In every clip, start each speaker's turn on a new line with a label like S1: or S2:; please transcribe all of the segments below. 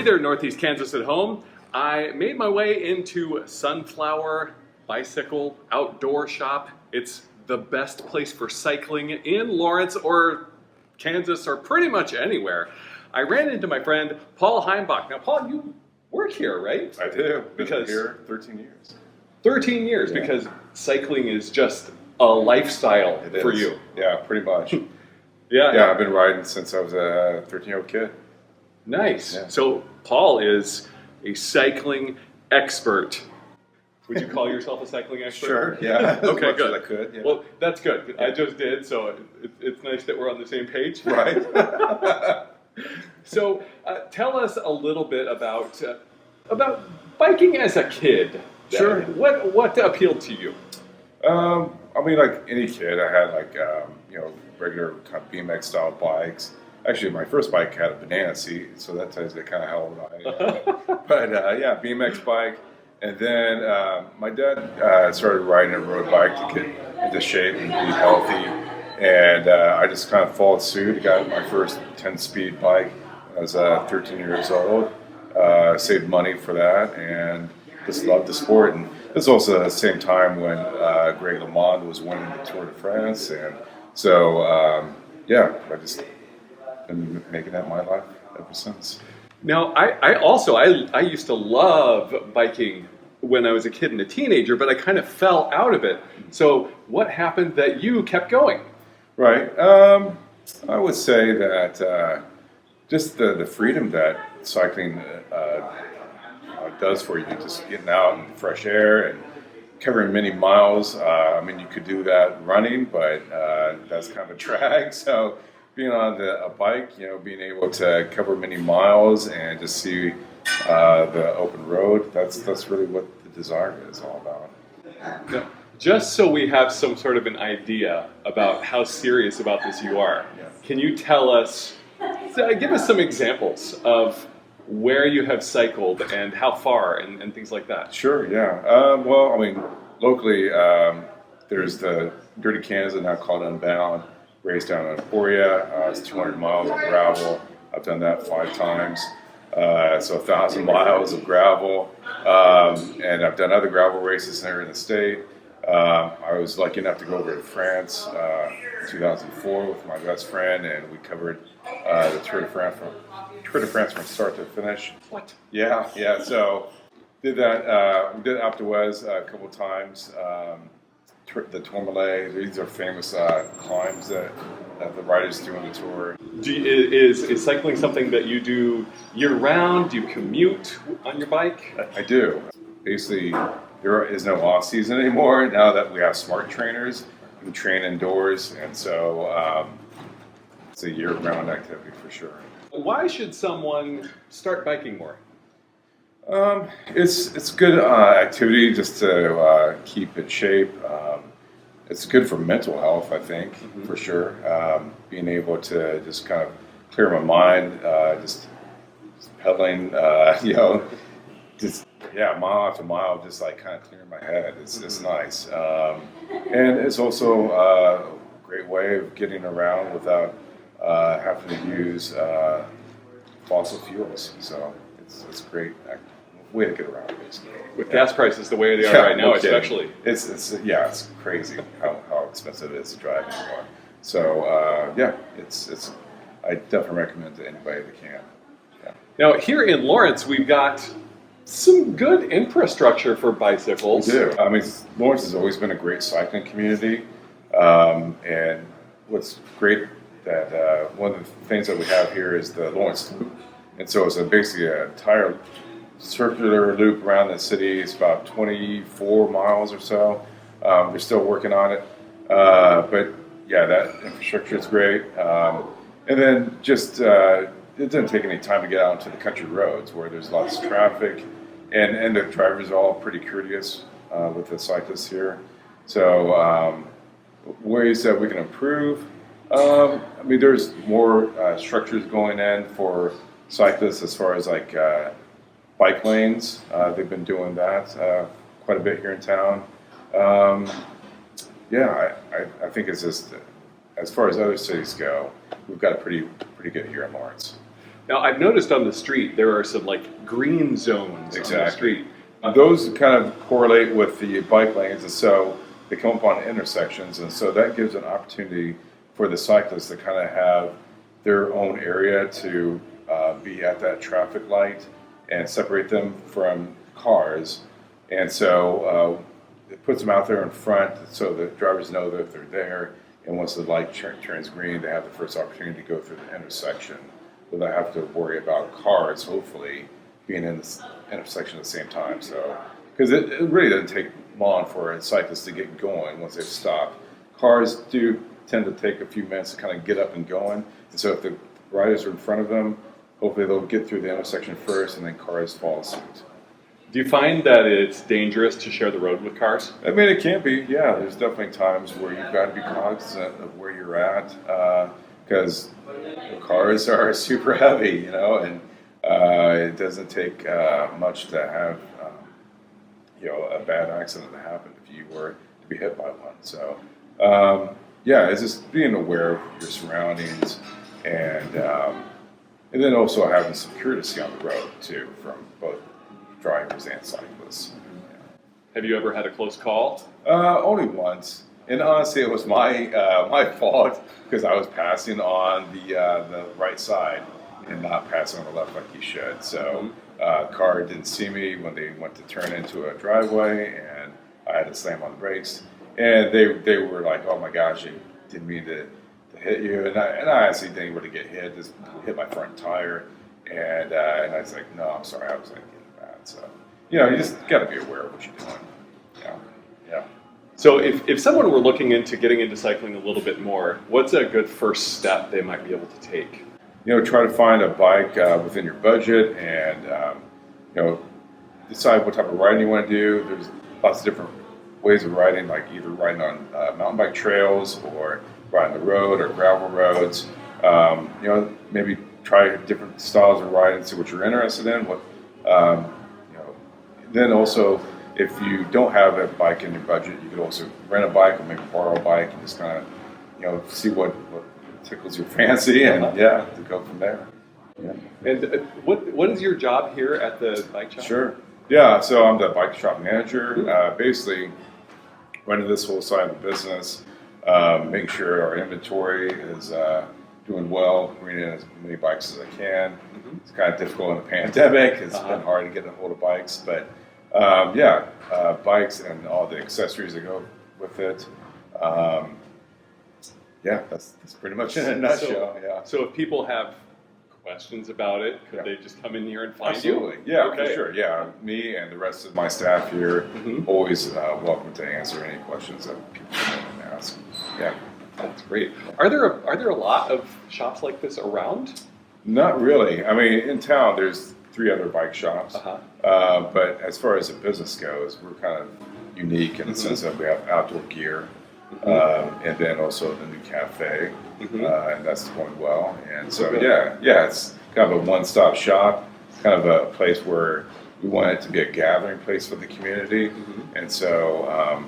S1: there, Northeast Kansas at home. I made my way into Sunflower Bicycle Outdoor Shop. It's the best place for cycling in Lawrence or Kansas or pretty much anywhere. I ran into my friend Paul Heimbach. Now, Paul, you work here, right?
S2: I do. Been
S1: Because
S2: here 13 years.
S1: 13 years,
S2: Yeah.
S1: because cycling is just a lifestyle
S2: It
S1: for
S2: is.
S1: you.
S2: Yeah, pretty much.
S1: Yeah.
S2: I've been riding since I was a 13-year-old kid.
S1: Nice.
S2: Yeah.
S1: So Paul is a cycling expert. Would you call yourself a cycling expert?
S2: Sure, yeah.
S1: Okay,
S2: As much
S1: good.
S2: as I could, yeah.
S1: Well, that's good. I just did, so it's nice that we're on the same page.
S2: Right.
S1: So tell us a little bit about biking as a kid.
S2: Sure.
S1: What appealed to you?
S2: I mean, like any kid, I had regular kind of BMX style bikes. Actually, my first bike had a banana seat, so that tells you kind of how old I am. But yeah, BMX bike. And then my dad started riding a road bike to get into shape and be healthy. And I just kind of followed suit. Got my first 10-speed bike when I was 13 years old. Saved money for that and just loved the sport. And this was also the same time when Greg LeMond was winning the Tour de France. And so, I just been making that my life ever since.
S1: Now, I used to love biking when I was a kid and a teenager, but I kind of fell out of it. So what happened that you kept going?
S2: Right. I would say that just the freedom that cycling does for you, just getting out in fresh air and covering many miles. I mean, you could do that running, but that's kind of a drag. So being on a bike, being able to cover many miles and just see the open road, that's really what the desire is all about.
S1: Now, just so we have some sort of an idea about how serious about this you are, can you tell us, give us some examples of where you have cycled and how far and things like that?
S2: Sure, yeah. Well, I mean, locally, there's the Dirty Kansas, now called Unbound, race down in Emporia. It's 200 miles of gravel. I've done that 5 times. So 1,000 miles of gravel. And I've done other gravel races here in the state. I was lucky enough to go over to France in 2004 with my best friend, and we covered the Tour de France from start to finish.
S1: What?
S2: Yeah. So did that. We did Alpe d'Huez a couple times. The Tourmalet. These are famous climbs that the riders do on the tour.
S1: Is cycling something that you do year-round? Do you commute on your bike?
S2: I do. Basically, there is no off season anymore now that we have smart trainers who train indoors, and so it's a year-round activity for sure.
S1: Why should someone start biking more?
S2: It's good activity just to keep in shape. It's good for mental health, I think, for sure. Being able to just kind of clear my mind, just pedaling, mile after mile, just like kind of clearing my head. It's nice. And it's also a great way of getting around without having to use fossil fuels. So it's a great way to get around, basically.
S1: With gas prices the way they are right now, especially.
S2: It's crazy how expensive it is to drive anymore. So I definitely recommend it to anybody that can. Yeah.
S1: Now here in Lawrence, we've got some good infrastructure for bicycles.
S2: We do. I mean, Lawrence has always been a great cycling community, and what's great that one of the things that we have here is the Lawrence Loop, and so it's basically an entire circular loop around the city. It's about 24 miles or so. They're still working on it, but yeah, that infrastructure is great. And then just it doesn't take any time to get out into the country roads where there's lots of traffic, and the drivers are all pretty courteous with the cyclists here. So ways that we can improve. I mean, there's more structures going in for cyclists as far as like bike lanes. They've been doing that quite a bit here in town. I think it's just, as far as other cities go, we've got it pretty good here in Lawrence.
S1: Now, I've noticed on the street there are some like green zones on the street.
S2: Those kind of correlate with the bike lanes, and so they come upon intersections, and so that gives an opportunity for the cyclists to kind of have their own area to be at that traffic light and separate them from cars. And so it puts them out there in front so the drivers know that they're there. And once the light turns green, they have the first opportunity to go through the intersection without having to worry about cars, hopefully, being in the intersection at the same time. So, because it really doesn't take long for a cyclist to get going once they've stopped. Cars do tend to take a few minutes to kind of get up and going. And so if the riders are in front of them, hopefully they'll get through the intersection first and then cars follow suit.
S1: Do you find that it's dangerous to share the road with cars?
S2: I mean, it can be, yeah. There's definitely times where you've got to be cognizant of where you're at because cars are super heavy, and it doesn't take much to have, a bad accident to happen if you were to be hit by one. So, it's just being aware of your surroundings and then also having some courtesy on the road too from both drivers and cyclists. Yeah.
S1: Have you ever had a close call?
S2: Only once, and honestly, it was my fault because I was passing on the right side and not passing on the left like you should. So, car didn't see me when they went to turn into a driveway, and I had to slam on the brakes. And they were like, "Oh my gosh, I didn't mean to hit you," and I honestly didn't really get hit. Just hit my front tire, and I was like, "No, I'm sorry, I was like." So, you just got to be aware of what you're doing. Yeah.
S1: So if someone were looking into getting into cycling a little bit more, what's a good first step they might be able to take?
S2: Try to find a bike within your budget and, decide what type of riding you want to do. There's lots of different ways of riding, like either riding on mountain bike trails or riding the road or gravel roads. Maybe try different styles of riding, see what you're interested in. Then also, if you don't have a bike in your budget, you could also rent a bike or maybe borrow a bike and just kind of, see what tickles your fancy and to go from there. Yeah.
S1: And what is your job here at the bike shop?
S2: Sure. Yeah. So I'm the bike shop manager. Basically, running this whole side of the business, making sure our inventory is doing well, bringing in as many bikes as I can. Mm-hmm. It's kind of difficult in the pandemic. It's been hard to get a hold of bikes, but bikes and all the accessories that go with it. That's pretty much it in a nutshell.
S1: So if people have questions about it, could they just come in here and find
S2: Absolutely.
S1: you?
S2: Yeah, okay. For sure. Yeah, me and the rest of my staff here always welcome to answer any questions that people want to ask. Yeah.
S1: That's great. Are there a lot of shops like this around?
S2: Not really. I mean, in town there's 3 other bike shops, but as far as the business goes, we're kind of unique in the sense that we have outdoor gear, and then also the new cafe, and that's going well. And so it's kind of a one-stop shop, kind of a place where we want it to be a gathering place for the community, and so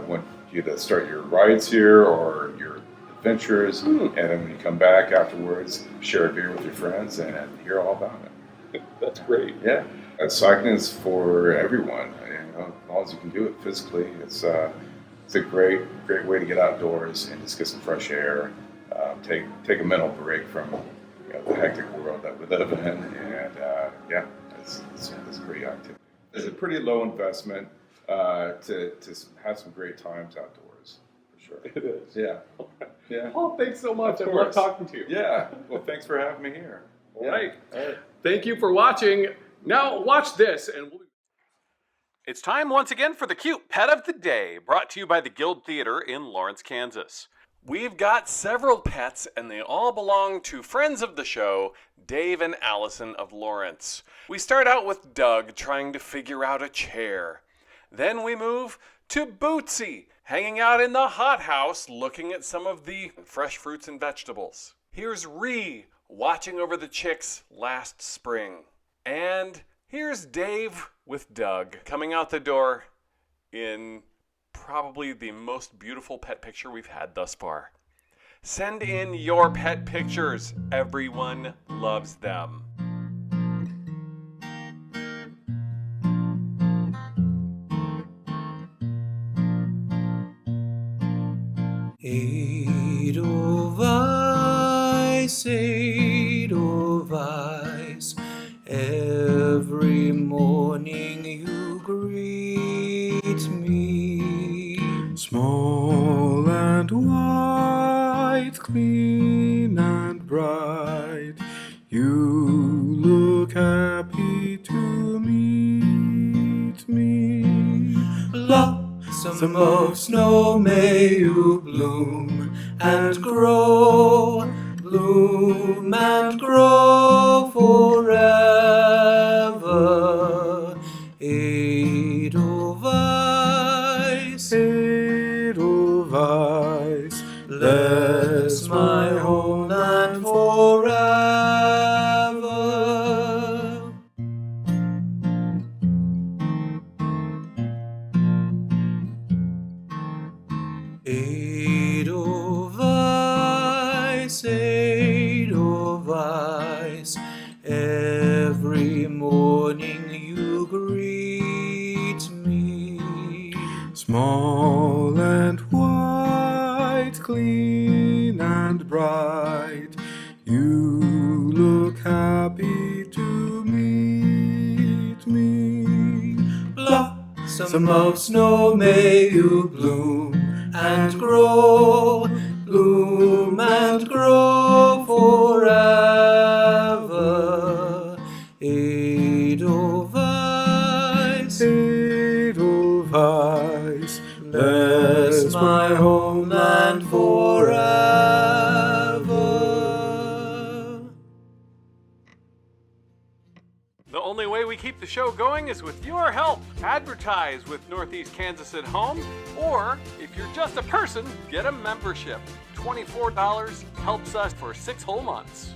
S2: when you to start your rides here or your adventures, and then when you come back afterwards, share a beer with your friends and hear all about it.
S1: That's great.
S2: Yeah, cycling is for everyone. As long as you can do it physically, it's a great way to get outdoors and just get some fresh air, take a mental break from the hectic world that we live in, and it's a great activity. It's a pretty low investment. To have some great times outdoors, for sure.
S1: It is.
S2: Yeah.
S1: Paul, thanks so much. I love talking to you.
S2: Yeah. Well, thanks for having me here.
S1: All right. Thank you for watching. Now watch this, and it's time once again for the cute pet of the day, brought to you by the Guild Theater in Lawrence, Kansas. We've got several pets, and they all belong to friends of the show, Dave and Allison of Lawrence. We start out with Doug trying to figure out a chair. Then we move to Bootsy, hanging out in the hothouse looking at some of the fresh fruits and vegetables. Here's Ree, watching over the chicks last spring. And here's Dave with Doug, coming out the door in probably the most beautiful pet picture we've had thus far. Send in your pet pictures. Everyone loves them.
S3: Edelweiss, every morning you greet me. Small and white, clean and bright, you look happy to meet me. Blossom of snow, may you bloom and grow, bloom and grow forever. Edelweiss, Edelweiss, bless my homeland forever. Edelweiss, Edelweiss, every morning you greet me. Small and white, clean and bright, you look happy to meet me. Blossom of snow, may you bloom and grow, bloom and grow forever. Edelweiss, Edelweiss, bless my homeland forever.
S1: The only way we keep the show going is with your help. Advertise with Northeast Kansas at Home, or if you're just a person, get a membership. $24 helps us for 6 whole months.